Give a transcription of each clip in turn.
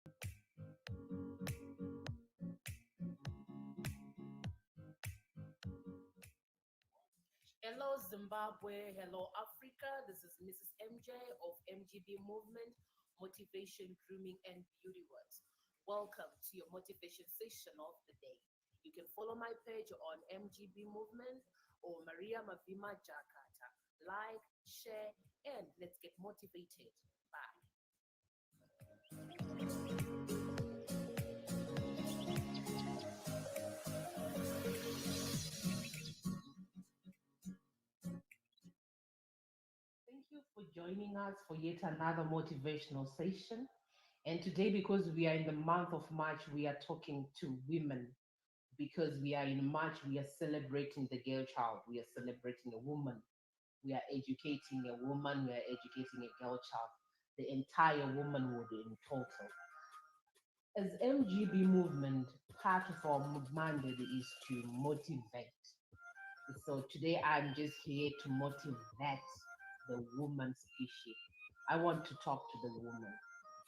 Hello, Zimbabwe. Hello, Africa. This is Mrs. MJ of MGB Movement, Motivation, Grooming, and Beauty Works. Welcome to your motivation session of the day. You can follow my page on MGB Movement or Maria Mavima Jakarta. Like, share, and let's get motivated. Bye. Thank you for joining us for yet another motivational session. And today, because we are in the month of March, we are talking to women. Because we are in March, we are celebrating the girl child. We are celebrating a woman. We are educating a woman. We are educating a girl child. The entire womanhood in total. As MGB movement, part of our mandate is to motivate. So today I'm just here to motivate the woman species. I want to talk to the woman.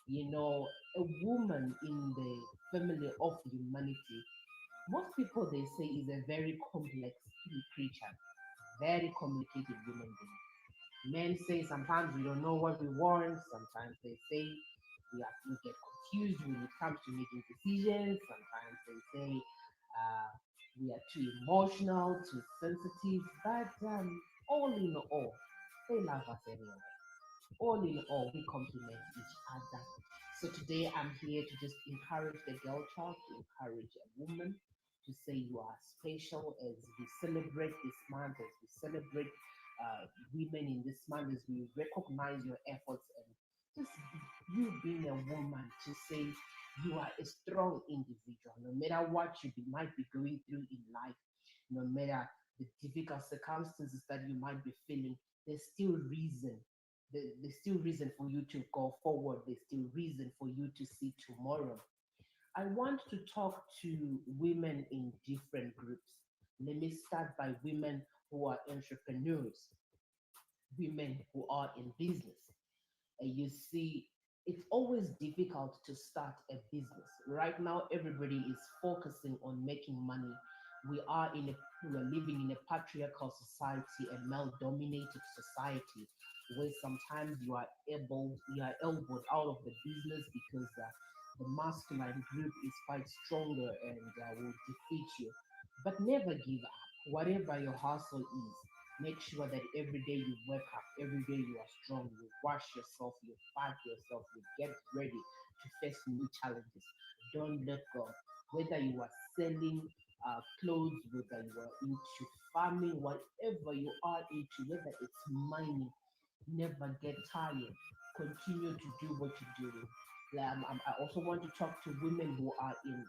You know, a woman in the family of humanity, most people they say is a very complex creature, very complicated human being. Men say sometimes we don't know what we want. Sometimes they say we get confused when it comes to making decisions. Sometimes they say we are too emotional, too sensitive. But all in all, they love us anyway. All in all, we complement each other. So today I'm here to just encourage the girl child, to encourage a woman, to say you are special as we celebrate this month, as we celebrate women in this month, as we recognize your efforts and just you being a woman, to say you are a strong individual, no matter what might be going through in life, no matter the difficult circumstances that you might be feeling, there's still reason there's still reason for you to go forward. There's still reason for you to see tomorrow. I want to talk to women in different groups. Let me start by women who are entrepreneurs, women who are in business. And you see, it's always difficult to start a business. Right now, everybody is focusing on making money. We are living in a patriarchal society, a male-dominated society, where sometimes you are elbowed out of the business because the masculine group is quite stronger and will defeat you. But never give up. Whatever your hustle is, make sure that every day you wake up, every day you are strong, you wash yourself, you fight yourself, you get ready to face new challenges. Don't let go. Whether you are selling clothes, whether you are into farming, whatever you are into, whether it's mining, never get tired. Continue to do what you're doing. I also want to talk to women who are in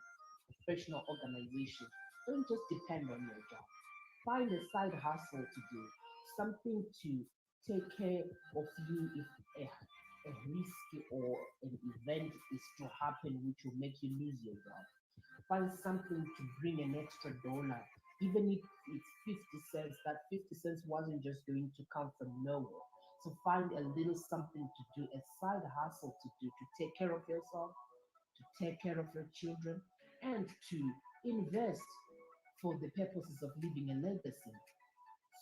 professional organizations. Don't just depend on your job. Find a side hustle to do, something to take care of you if a risk or an event is to happen which will make you lose your job. Find something to bring an extra dollar, even if it's 50 cents. That 50 cents wasn't just going to come from nowhere. So find a little something to do, a side hustle to do, to take care of yourself, to take care of your children, and to invest for the purposes of leaving a legacy.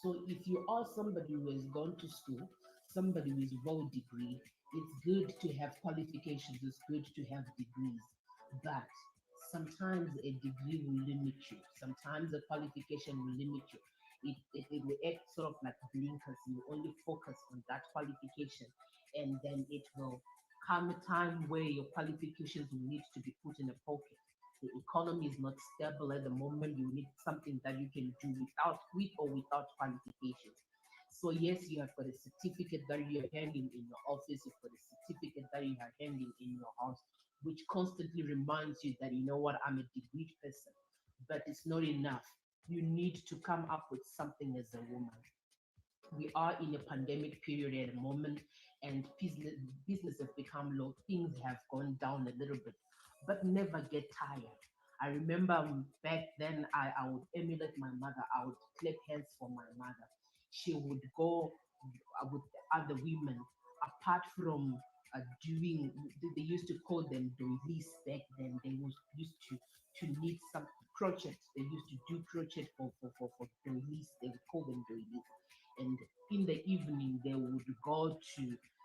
So if you are somebody who has gone to school, somebody who is well degree, it's good to have qualifications, it's good to have degrees. But sometimes a degree will limit you. Sometimes a qualification will limit you. It will act sort of like blinkers. You only focus on that qualification, and then it will come a time where your qualifications will need to be put in a pocket. The economy is not stable at the moment. You need something that you can do with or without qualifications. So yes, you have got a certificate that you're handing in your office, you've got a certificate that you are handing in your house, which constantly reminds you that you know what, I'm a degree person. But it's not enough. You need to come up with something as a woman. We are in a pandemic period at the moment, and business have become low. Things have gone down a little bit, but never get tired. I remember back then, I would emulate my mother. I would clap hands for my mother. She would go with the other women, apart from doing. They used to call them doilies back then. They was used to knit some crochet. They used to do crochet for doilies. They would call them doilies. And in the evening, they would go to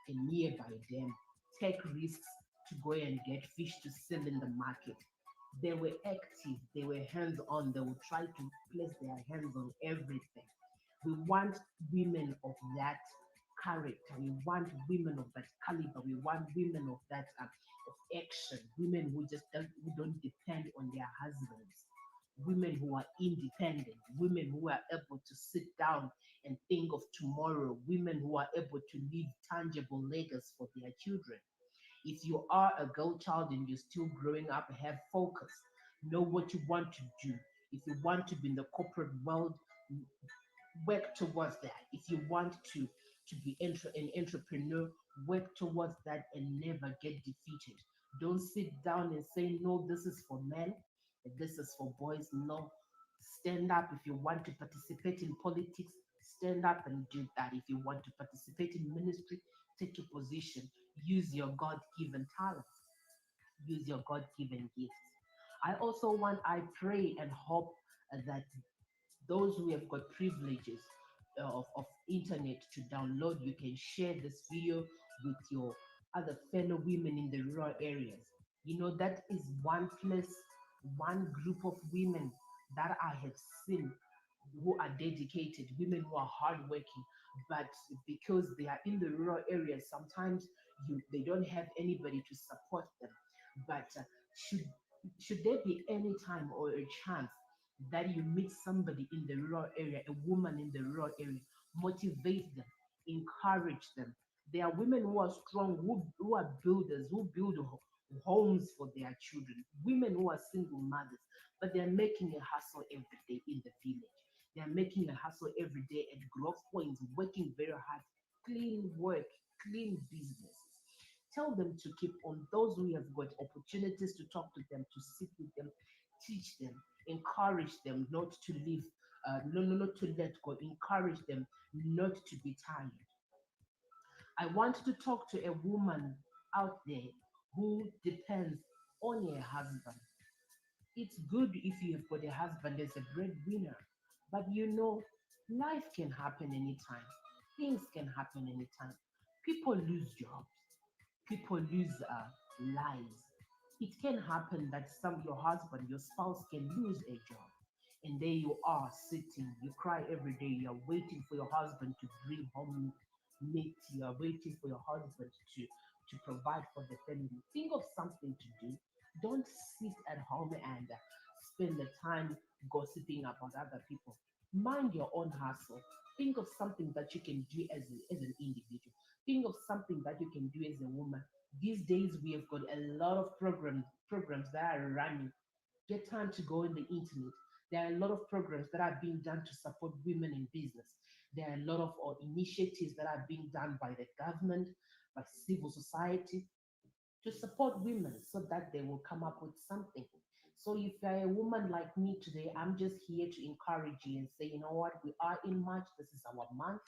a nearby dam, take risks to go and get fish to sell in the market. They were active, they were hands on, they would try to place their hands on everything. We want women of that character. We want women of that caliber. We want women of that of action. Women who don't depend on their husbands. Women who are independent. Women who are able to sit down and think of tomorrow. Women who are able to leave tangible legacy for their children. If you are a girl child and you're still growing up, have focus. Know what you want to do. If you want to be in the corporate world, work towards that. If you want to be an entrepreneur, work towards that and never get defeated. Don't sit down and say, no, this is for men, and this is for boys. No, stand up. If you want to participate in politics, stand up and do that. If you want to participate in ministry, take a position. Use your God-given talents. Use your God-given gifts. I pray and hope that those who have got privileges of internet to download, you can share this video with your other fellow women in the rural areas. You know, that is one place, one group of women that I have seen who are dedicated, women who are hardworking, but because they are in the rural areas, sometimes they don't have anybody to support them. But should should there be any time or a chance that you meet somebody in the rural area, a woman in the rural area, motivate them, encourage them. There are women who are strong, who are builders, who build homes for their children, women who are single mothers, but they're making a hustle every day in the village. They're making a hustle every day at growth points, working very hard, clean work, clean businesses. Tell them to keep on. Those who have got opportunities to talk to them, to sit with them, teach them, encourage them not to leave, not to let go, encourage them not to be tired. I want to talk to a woman out there who depends on her husband. It's good if you have got a husband as a breadwinner, but you know, life can happen anytime. Things can happen anytime. People lose jobs, people lose lives. It can happen that your husband, your spouse can lose a job. And there you are sitting, you cry every day, you're waiting for your husband to bring home meat, you're waiting for your husband to provide for the family. Think of something to do. Don't sit at home and spend the time gossiping about other people. Mind your own hustle. Think of something that you can do as an individual. Think of something that you can do as a woman. These days we have got a lot of programs that are running. Get time to go on the internet. There are a lot of programs that are being done to support women in business. There are a lot of initiatives that are being done by the government, by civil society, to support women so that they will come up with something. So if you're a woman like me today, I'm just here to encourage you and say, you know what, we are in March, this is our month.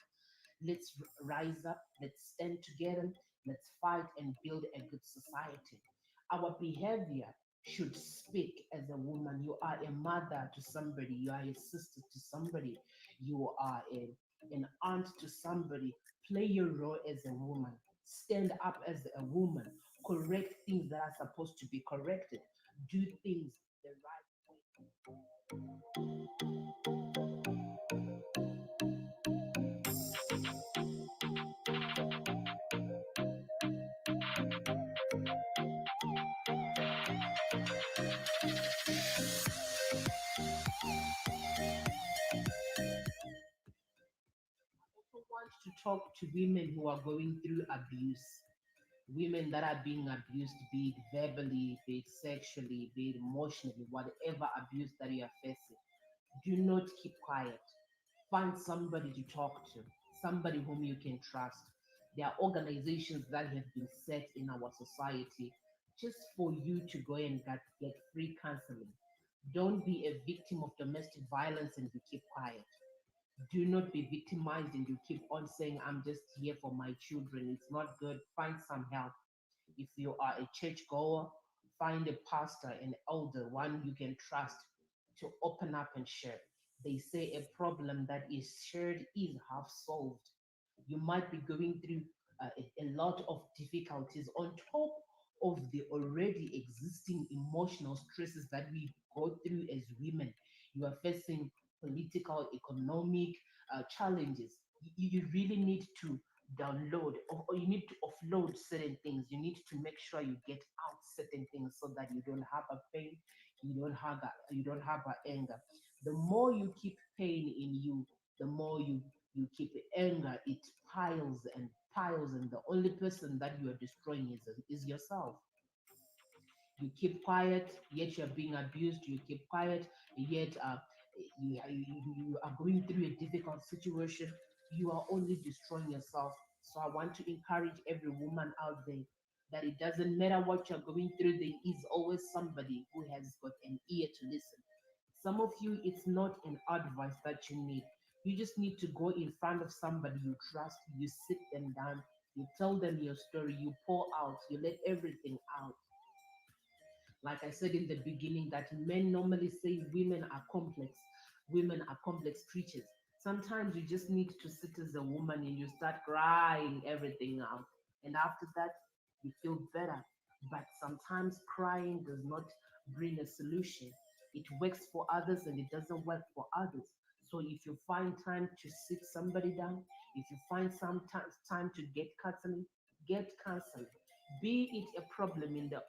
Let's rise up, let's stand together, let's fight and build a good society. Our behavior should speak as a woman. You are a mother to somebody, you are a sister to somebody, you are an aunt to somebody. Play your role as a woman, stand up as a woman, correct things that are supposed to be corrected, do things the right way. Also want to talk to women who are going through abuse, women that are being abused, be it verbally, be it sexually, be it emotionally, whatever abuse that you are facing. Do not keep quiet. Find somebody to talk to, somebody whom you can trust. There are organizations that have been set in our society just for you to go and get free counseling. Don't be a victim of domestic violence and you keep quiet. Do not be victimized and you keep on saying, I'm just here for my children. It's not good. Find some help. If you are a churchgoer, find a pastor, an elder, one you can trust to open up and share. They say a problem that is shared is half solved. You might be going through a lot of difficulties on top of the already existing emotional stresses that we go through as women. You are facing political, economic challenges. You really need to download, or you need to offload certain things. You need to make sure you get out certain things so that you don't have a pain, you don't have a anger. The more you keep pain in you, the more you keep anger. It piles and piles, and the only person that you are destroying is yourself. You keep quiet, yet you're being abused. You keep quiet, yet you are going through a difficult situation. You are only destroying yourself. So I want to encourage every woman out there that it doesn't matter what you're going through, there is always somebody who has got an ear to listen. Some of you, it's not an advice that you need. You just need to go in front of somebody you trust, you sit them down, you tell them your story, you pour out, you let everything out. Like I said in the beginning, that men normally say women are complex. Women are complex creatures. Sometimes you just need to sit as a woman and you start crying everything out. And after that, you feel better. But sometimes crying does not bring a solution. It works for others and it doesn't work for others. So if you find time to sit somebody down, if you find some time to get counseling. Be it a problem in the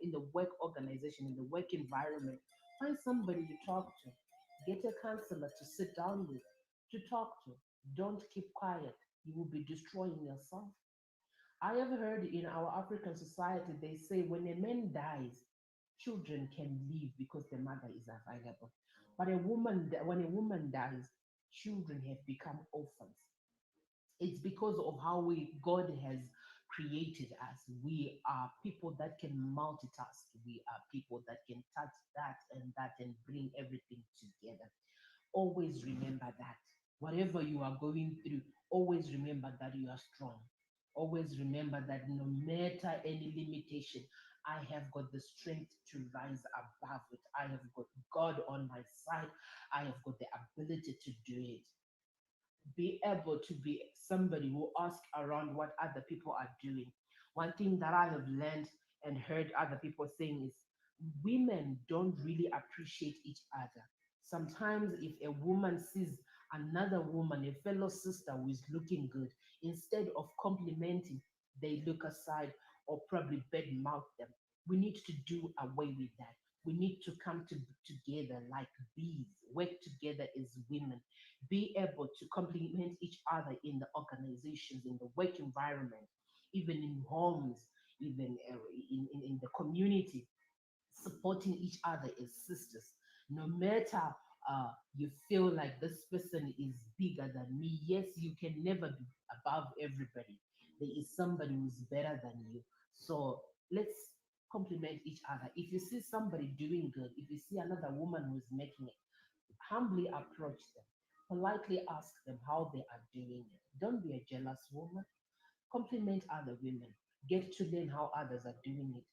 in the work organization, in the work environment, find somebody to talk to. Get a counselor to sit down with, to talk to. Don't keep quiet. You will be destroying yourself. I have heard in our African society they say when a man dies, children can live because the mother is available. But when a woman dies, children have become orphans. It's because of how we God has created us. We are people that can multitask. We are people that can touch that and bring everything together. Always remember that. Whatever you are going through, always remember that you are strong. Always remember that no matter any limitation, I have got the strength to rise above it. I have got God on my side. I have got the ability to do it. Be able to be somebody who asks around what other people are doing. One thing that I have learned and heard other people saying is women don't really appreciate each other. Sometimes, if a woman sees another woman, a fellow sister who is looking good, instead of complimenting, they look aside or probably badmouth them. We need to do away with that. We need to come together like bees, work together as women, be able to complement each other in the organizations, in the work environment, even in homes, even in the community, supporting each other as sisters. No matter you feel like this person is bigger than me, yes, you can never be above everybody. There is somebody who's better than you. So let's compliment each other. If you see somebody doing good, if you see another woman who's making it, humbly approach them, politely ask them how they are doing it. Don't be a jealous woman. Compliment other women. Get to learn how others are doing it.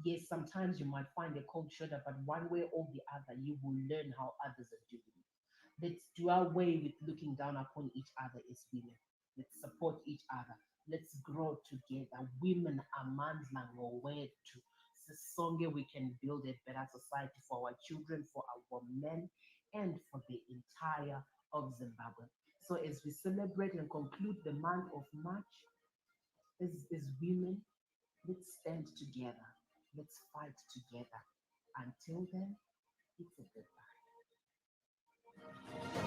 Yes, sometimes you might find a cold shoulder, but one way or the other, you will learn how others are doing it. Let's do away with looking down upon each other as women. Let's support each other. Let's grow together. Women are man's language to Sisonge, we can build a better society for our children, for our men, and for the entire of Zimbabwe. So as we celebrate and conclude the month of March, as women, let's stand together. Let's fight together. Until then, it's a goodbye.